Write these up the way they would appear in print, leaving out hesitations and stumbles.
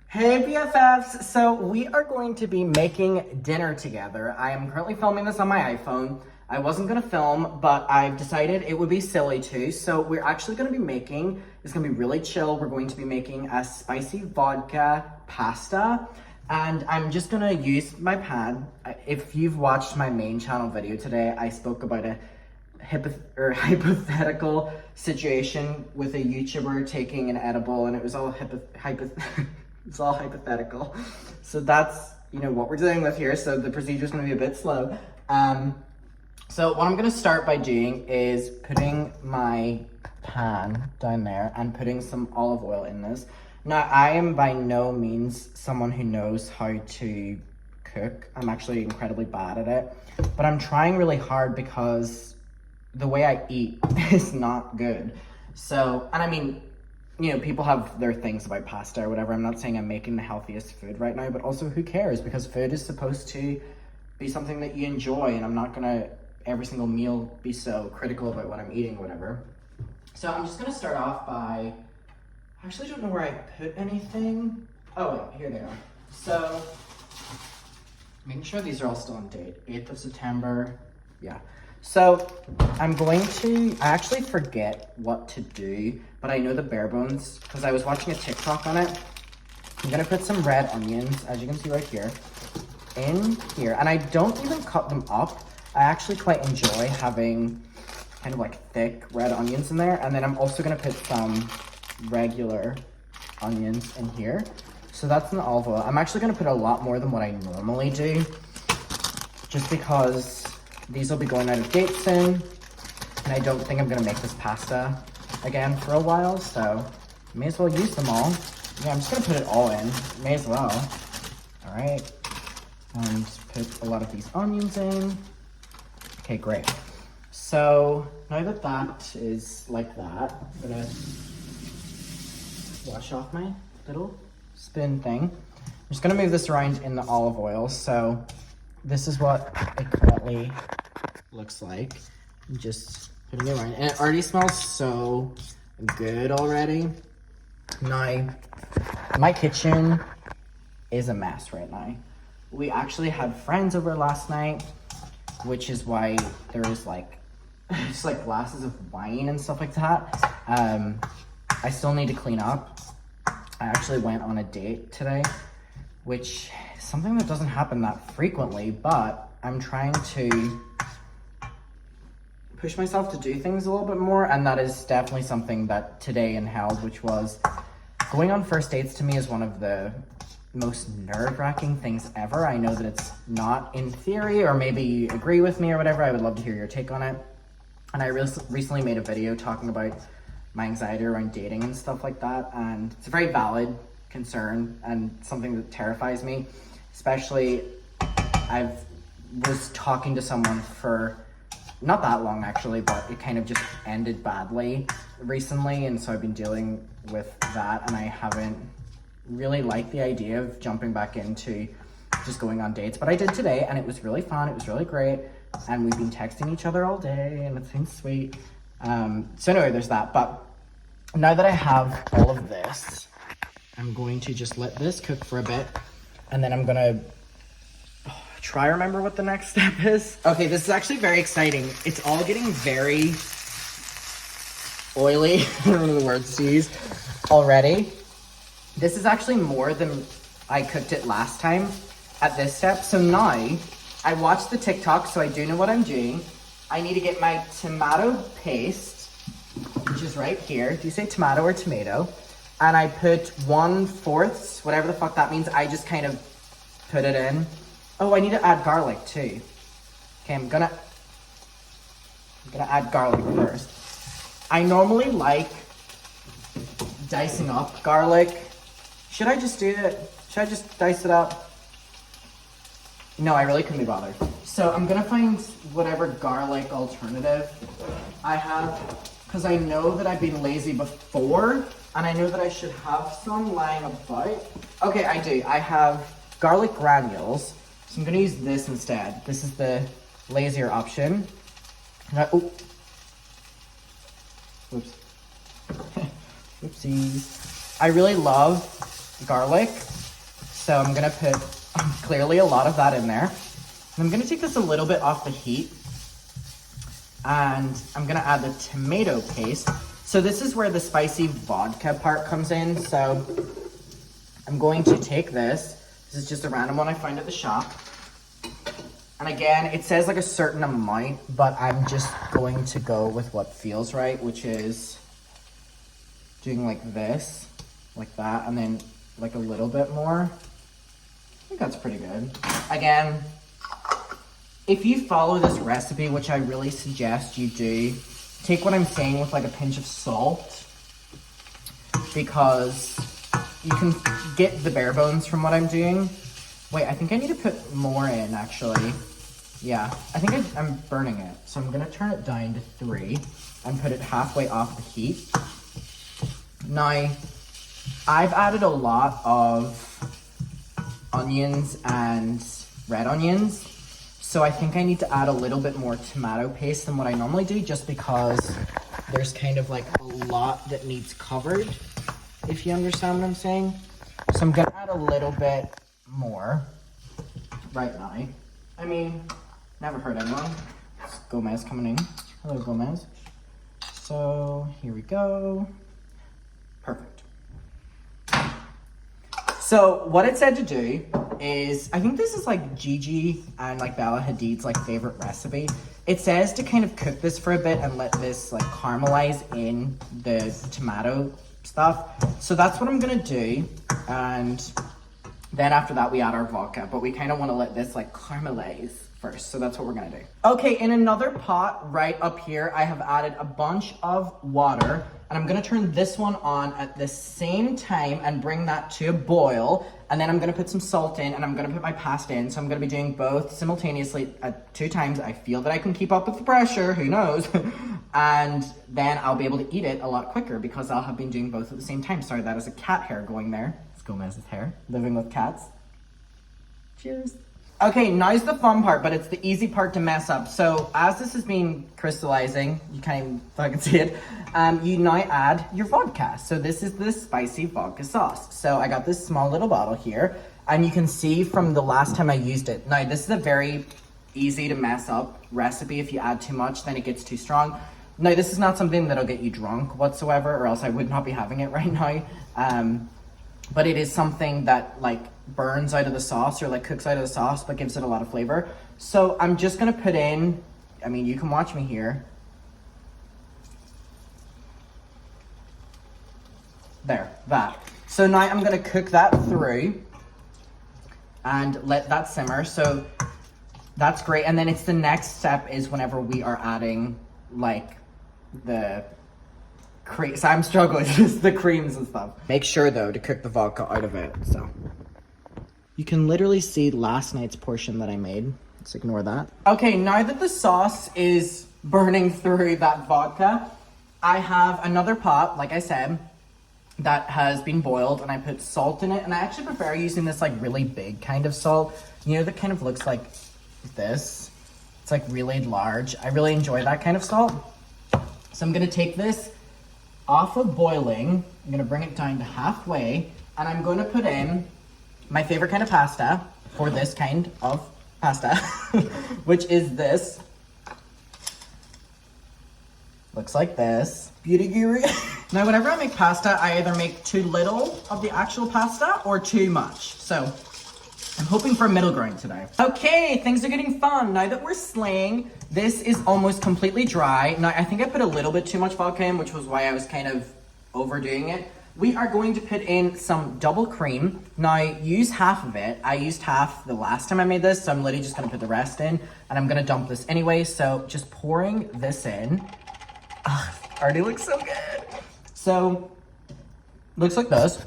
Hey BFFs! So we are going to be making dinner together. I am currently filming this on my iPhone. I wasn't gonna film, but I've decided it would be silly to. So we're actually gonna be making, it's gonna be really chill. We're going to be making a spicy vodka pasta. And I'm just gonna use my pan. If you've watched my main channel video today, I spoke about a hypothetical situation with a YouTuber taking an edible, and it was all it's all hypothetical. So that's, what we're dealing with here. So the procedure's gonna be a bit slow. So what I'm gonna start by doing is putting my pan down there and putting some olive oil in this. Now, I am by no means someone who knows how to cook. I'm actually incredibly bad at it, but I'm trying really hard because the way I eat is not good. So, and I mean, people have their things about pasta or whatever. I'm not saying I'm making the healthiest food right now, but also who cares? Because food is supposed to be something that you enjoy, and I'm not gonna every single meal be so critical about what I'm eating or whatever. So I'm just gonna start off by, I actually don't know where I put anything. Oh wait, here they are. So, making sure these are all still on date. 8th of September, yeah. So I actually forget what to do, but I know the bare bones because I was watching a TikTok on it. I'm gonna put some red onions, as you can see right here, in here. And I don't even cut them up. I actually quite enjoy having kind of like thick red onions in there. And then I'm also gonna put some regular onions in here. So that's an olive oil. I'm actually gonna put a lot more than what I normally do, just because these will be going out of date soon, and I don't think I'm gonna make this pasta again for a while, so may as well use them all. Yeah, I'm just gonna put it all in, may as well. All right, and just put a lot of these onions in. Okay, great. So now that that is like that, I'm gonna wash off my little spoon thing. I'm just gonna move this around in the olive oil. So this is what it currently looks like. I'm just putting it around, and it already smells so good already. Now, my kitchen is a mess right now. We actually had friends over last night, which is why there is just like glasses of wine and stuff like that. I still need to clean up. I actually went on a date today, which is something that doesn't happen that frequently, but I'm trying to push myself to do things a little bit more, and that is definitely something that today entailed, which was going on first dates. To me is one of the most nerve-wracking things ever. I know that it's not in theory, or maybe you agree with me or whatever. I would love to hear your take on it. And I recently made a video talking about my anxiety around dating and stuff like that, and it's a very valid concern and something that terrifies me. Especially, I was talking to someone for not that long actually, but it kind of just ended badly recently, and so I've been dealing with that, and I haven't really liked the idea of jumping back into just going on dates. But I did today, and it was really fun, it was really great, and we've been texting each other all day, and it's been sweet. So anyway, there's that. But now that I have all of this, I'm going to just let this cook for a bit, and then I'm gonna try to remember what the next step is. Okay, this is actually very exciting. It's all getting very oily, I don't know the words to use, already. This is actually more than I cooked it last time at this step. So now, I watched the TikTok, so I do know what I'm doing. I need to get my tomato paste, which is right here. Do you say tomato or tomato? And I put 1/4, whatever the fuck that means. I just kind of put it in. Oh, I need to add garlic too. Okay, I'm gonna add garlic first. I normally like dicing up garlic. Should I just do it? Should I just dice it up? No, I really couldn't be bothered. So I'm gonna find whatever garlic alternative I have, because I know that I've been lazy before, and I know that I should have some lying about. Okay, I do. I have garlic granules, so I'm gonna use this instead. This is the lazier option. Oh, whoops. Oopsies. I really love garlic, So I'm gonna put clearly a lot of that in there. And I'm gonna take this a little bit off the heat. And I'm gonna add the tomato paste. So this is where the spicy vodka part comes in. So I'm going to take this. This is just a random one I find at the shop. And again, it says like a certain amount, but I'm just going to go with what feels right, which is doing like this, like that, and then like a little bit more. I think that's pretty good. Again, if you follow this recipe, which I really suggest you do, take what I'm saying with like a pinch of salt, because you can get the bare bones from what I'm doing. Wait, I think I need to put more in, actually. Yeah, I think I'm burning it. So I'm gonna turn it down to 3 and put it halfway off the heat. Now, I've added a lot of onions and red onions. So I think I need to add a little bit more tomato paste than what I normally do, just because there's kind of like a lot that needs covered, if you understand what I'm saying. So I'm gonna add a little bit more right now. I mean, never hurt anyone. It's Gomez coming in. Hello, Gomez. So here we go. Perfect. So what it said to do is, I think this is like Gigi and like Bella Hadid's like favorite recipe. It says to kind of cook this for a bit and let this like caramelize in the tomato stuff. So that's what I'm gonna do. And then after that we add our vodka, but we kind of want to let this like caramelize first. So that's what we're gonna do. Okay, in another pot right up here, I have added a bunch of water, and I'm gonna turn this one on at the same time and bring that to a boil. And then I'm gonna put some salt in, and I'm gonna put my pasta in. So I'm gonna be doing both simultaneously at 2 times. I feel that I can keep up with the pressure, who knows? And then I'll be able to eat it a lot quicker because I'll have been doing both at the same time. Sorry, that is a cat hair going there. It's Gomez's hair, living with cats. Cheers. Okay, now's the fun part, but it's the easy part to mess up. So as this is being crystallizing, you can't even fucking see it, you now add your vodka. So this is the spicy vodka sauce. So I got this small little bottle here, and you can see from the last time I used it. Now this is a very easy to mess up recipe. If you add too much, then it gets too strong. Now this is not something that'll get you drunk whatsoever, or else I would not be having it right now. But it is something that like burns out of the sauce or like cooks out of the sauce, but gives it a lot of flavor. So I'm just gonna put in, I mean, you can watch me here. There, that. So now I'm gonna cook that through and let that simmer. So that's great. And then it's the next step is whenever we are adding like the cream. So I'm struggling with the creams and stuff. Make sure though to cook the vodka out of it. So you can literally see last night's portion that I made. Let's ignore that. Okay, now that the sauce is burning through that vodka, I have another pot, like I said, that has been boiled, and I put salt in it. And I actually prefer using this like really big kind of salt. You know, that kind of looks like this. It's like really large. I really enjoy that kind of salt. So I'm gonna take this off of boiling. I'm gonna bring it down to halfway, and I'm gonna put in my favorite kind of pasta for this kind of pasta, which is this. Looks like this. Beauty guru. Now, whenever I make pasta, I either make too little of the actual pasta or too much. So I'm hoping for a middle ground today. Okay, things are getting fun. Now that we're slaying, this is almost completely dry. Now, I think I put a little bit too much vodka in, which was why I was kind of overdoing it. We are going to put in some double cream. Now, use half of it. I used half the last time I made this, so I'm literally just gonna put the rest in, and I'm gonna dump this anyway. So just pouring this in. Ugh, already looks so good. So, looks like this.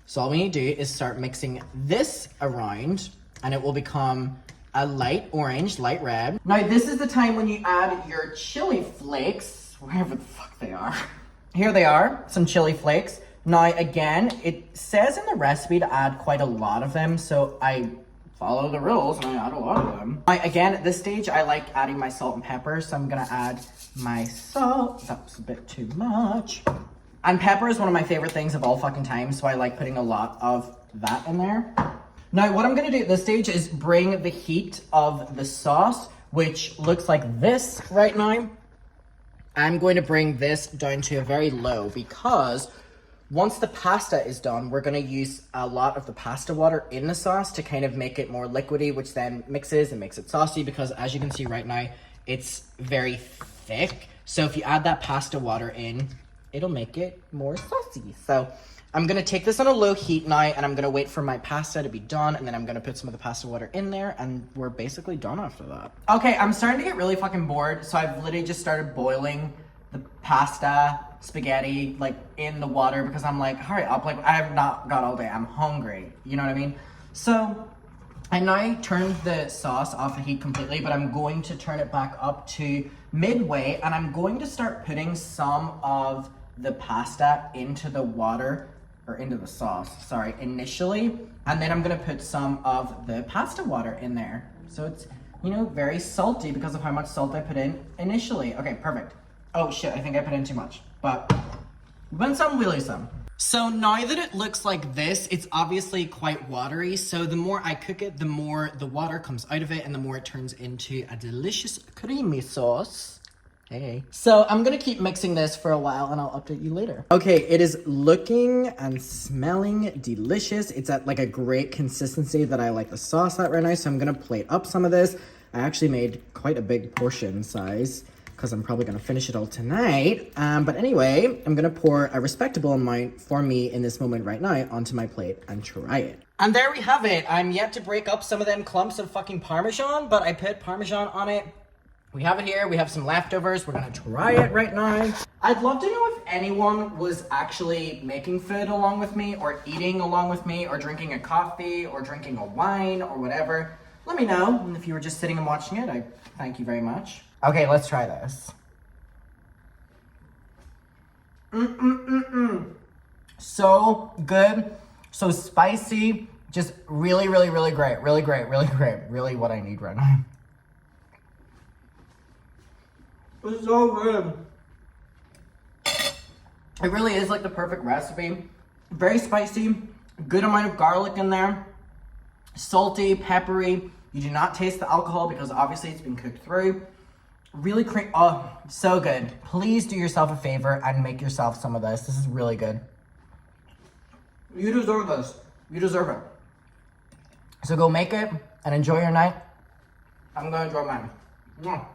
So all we need to do is start mixing this around, and it will become a light orange, light red. Now this is the time when you add your chili flakes, wherever the fuck they are. Here they are, some chili flakes. Now again, it says in the recipe to add quite a lot of them, so I follow the rules and I add a lot of them. Now again, at this stage, I like adding my salt and pepper, so I'm gonna add my salt. That was a bit too much. And pepper is one of my favorite things of all fucking time, so I like putting a lot of that in there. Now, what I'm gonna do at this stage is bring the heat of the sauce, which looks like this right now. I'm going to bring this down to a very low because once the pasta is done, we're gonna use a lot of the pasta water in the sauce to kind of make it more liquidy, which then mixes and makes it saucy because as you can see right now, it's very thick. So if you add that pasta water in, it'll make it more saucy. So I'm gonna take this on a low heat now and I'm gonna wait for my pasta to be done and then I'm gonna put some of the pasta water in there and we're basically done after that. Okay, I'm starting to get really fucking bored. So I've literally just started boiling the pasta, spaghetti, like in the water because I'm like, hurry up, like I have not got all day, I'm hungry. You know what I mean? So I now turned the sauce off the heat completely, but I'm going to turn it back up to midway and I'm going to start putting some of the pasta into the water or into the sauce, sorry, initially. And then I'm gonna put some of the pasta water in there. So it's, you know, very salty because of how much salt I put in initially. Okay, perfect. Oh shit, I think I put in too much, but win some, we lose some. So now that it looks like this, it's obviously quite watery. So the more I cook it, the more the water comes out of it and the more it turns into a delicious creamy sauce. Hey. So I'm gonna keep mixing this for a while and I'll update you later. Okay, it is looking and smelling delicious. It's at like a great consistency that I like the sauce at right now. So I'm gonna plate up some of this. I actually made quite a big portion size because I'm probably gonna finish it all tonight. But anyway, I'm gonna pour a respectable amount for me in this moment right now onto my plate and try it. And there we have it. I'm yet to break up some of them clumps of fucking Parmesan, but I put Parmesan on it. We have it here, we have some leftovers, we're gonna try it right now. I'd love to know if anyone was actually making food along with me, or eating along with me, or drinking a coffee, or drinking a wine, or whatever. Let me know, and if you were just sitting and watching it, I thank you very much. Okay, let's try this. So good, so spicy, just really, really, really great, really great, really great, really what I need right now. It's so good. It really is like the perfect recipe. Very spicy, good amount of garlic in there. Salty, peppery. You do not taste the alcohol because obviously it's been cooked through. Really oh, so good. Please do yourself a favor and make yourself some of this. This is really good. You deserve this. You deserve it. So go make it and enjoy your night. I'm gonna enjoy mine. Mwah.